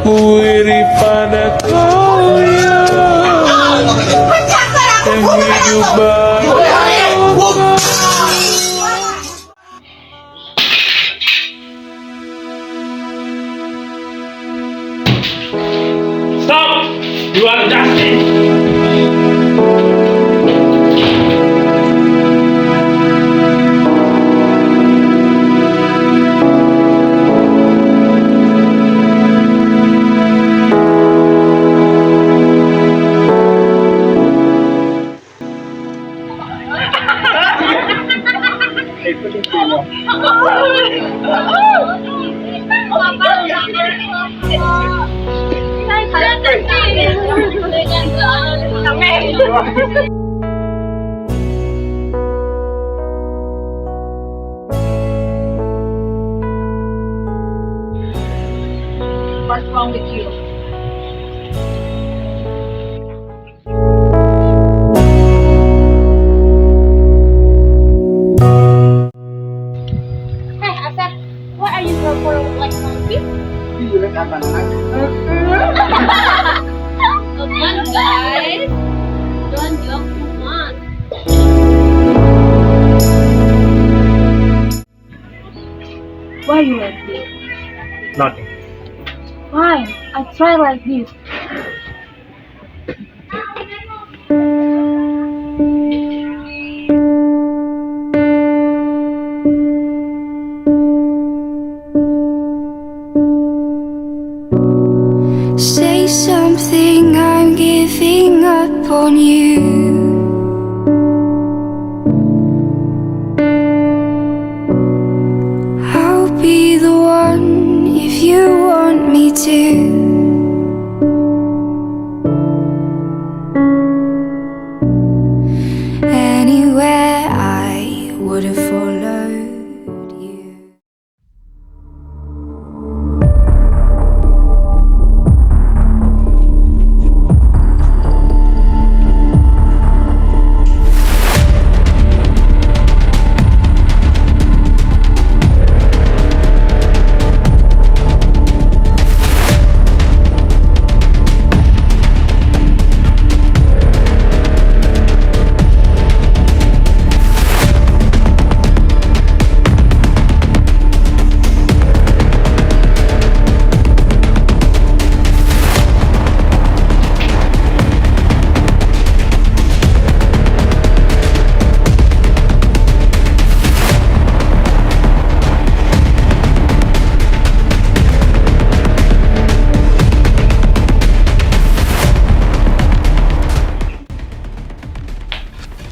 Wiri pada kaya yang hidup bahagia. Stop! You are justice! What's wrong with you? Hey, Asep, why are you purple like monkey? Come on, guys. Don't joke too much. Why you like this? Nothing. Fine, I try like this. Say something, I'm giving up on you. I'll be the one if you want me to. Anywhere I would have followed you.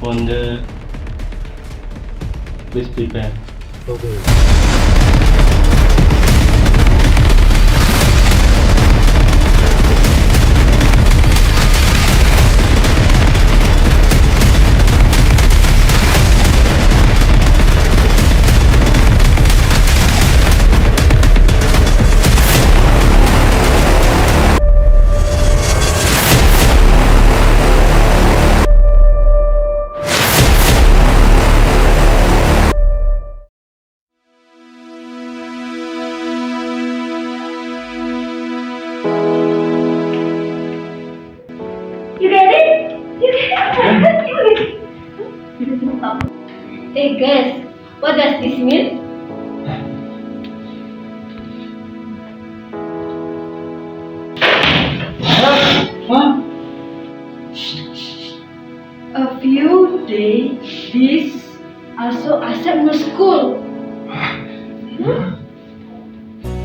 Wonder, please prepare. Hey guys, what does this mean? A few days, this also Asep no school.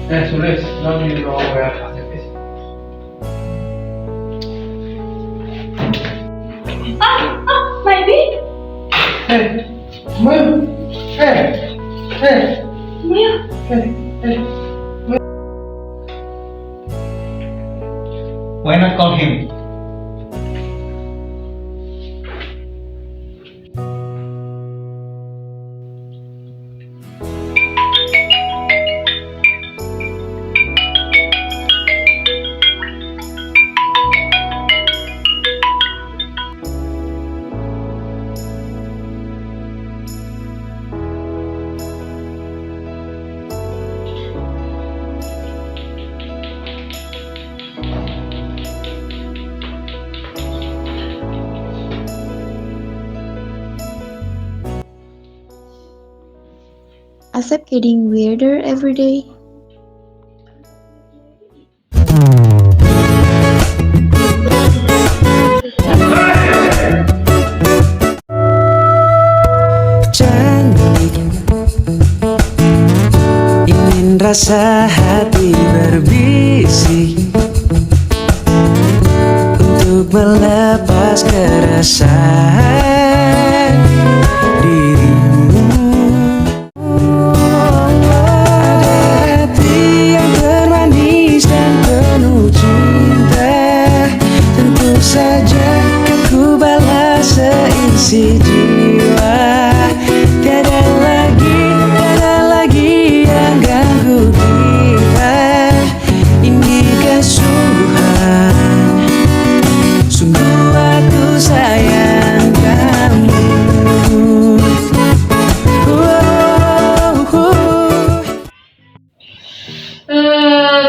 Suresh, don't you know where Asep is? Maybe. Hey, move! Hey, hey, Maya. hey, hey. Why not call him? Asep getting weirder every day? Cantik, ingin rasa hati berbisik untuk melepas keresahan dirimu. Ada hati yang termanis dan penuh cinta, tentu saja kan ku balas seisi jiwa. Tiada lagi yang ganggu kita. Ini kesungguhan, sungguh aku sayang kamu.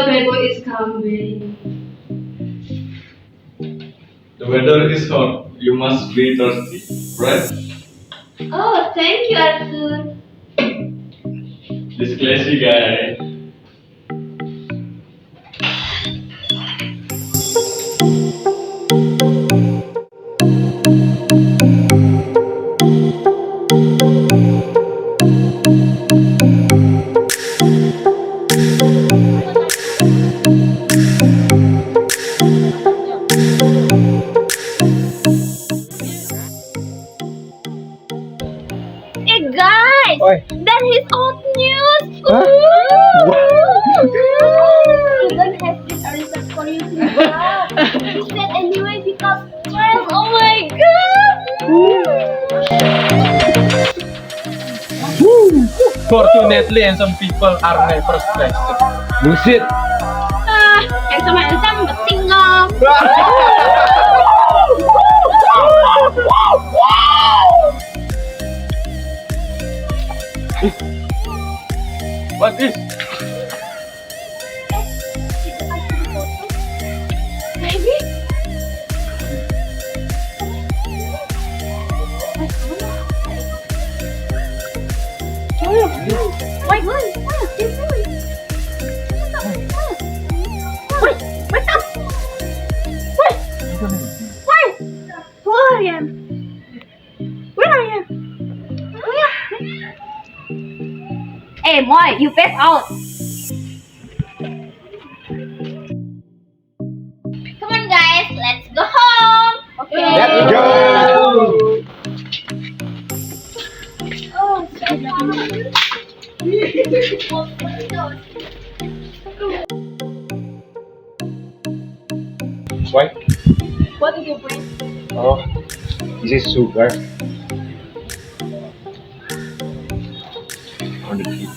Bad boy is coming. The weather is hot. You must be thirsty, right? Oh, thank you, Arthur. This classy guy. Hey guys, Oi. that is old news. Huh? Even has this a research for you to buy. He said anyway because stress. Oh my god. 'Fortunately, and some people are never stressed. Bullshit. Handsome handsome but single. What is? Baby. Wait, wake up! Wait! Who are you? Where are you? Hey, Moy, you pass out. Come on, guys, let's go home. Okay. Let's go. Oh, Why? what did you bring? Oh, this is sugar. On the key.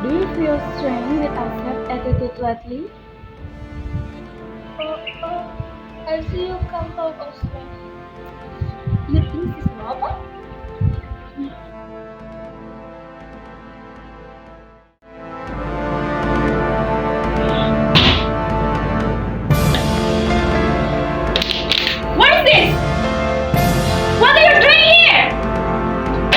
Do you feel strained with Asep's attitude lately? I see you come out of stress. You think she's Apa? What is this? What are you doing here?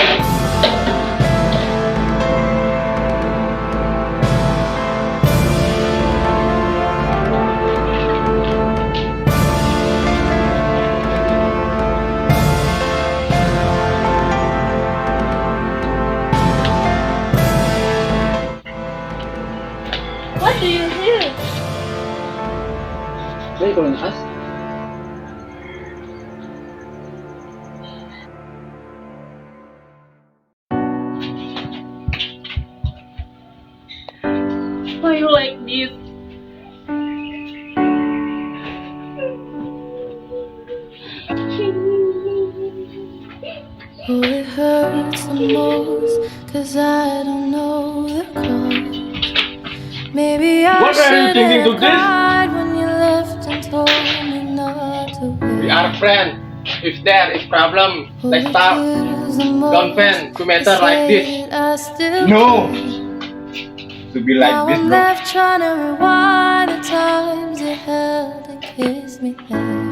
What do you do? Why calling us? Why you like this? Oh, it hurts the most, 'cause I don't know the cause. Maybe I What are you should thinking have to this? cried when you left and told me not to wait. We are friends. If there is problem, Oh, let's it stop. kills the most Don't fan to matter to like say this. that I still No. care. To be like Now this, I'm bro. left trying to rewind the times you held and kissed me there.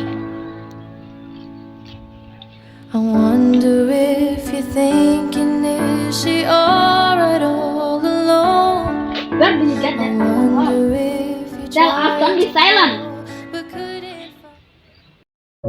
I wonder if you're thinking, is she alright all alone? Where did you get I that from? wonder if you Tell us, don't be silent. but couldn't find.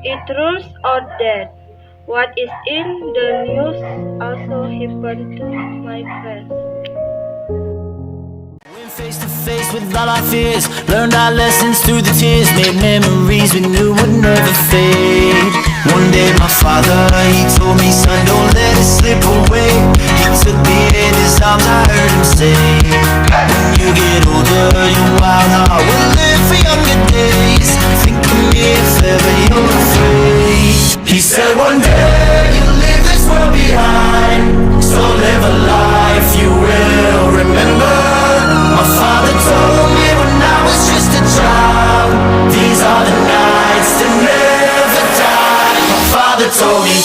It rules out that what is in the news also happened to my friends. Went face to face with all our fears, learned our lessons through the tears, made memories we knew would never fade. One day my father, he told me, son, don't let it slip away. He took me in his arms, I heard him say, when you get older, your wild heart will live for younger days. Think of me if ever you're afraid. He said one day you'll leave this world behind, so live a life you will remember. My father told me when I was just a child, these are the nights that never die. My father told me.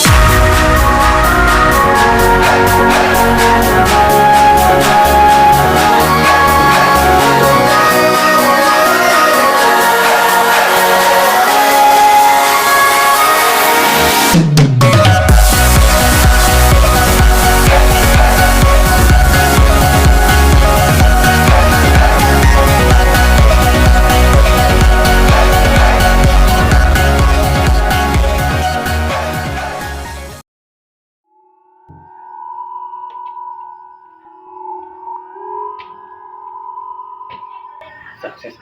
Success.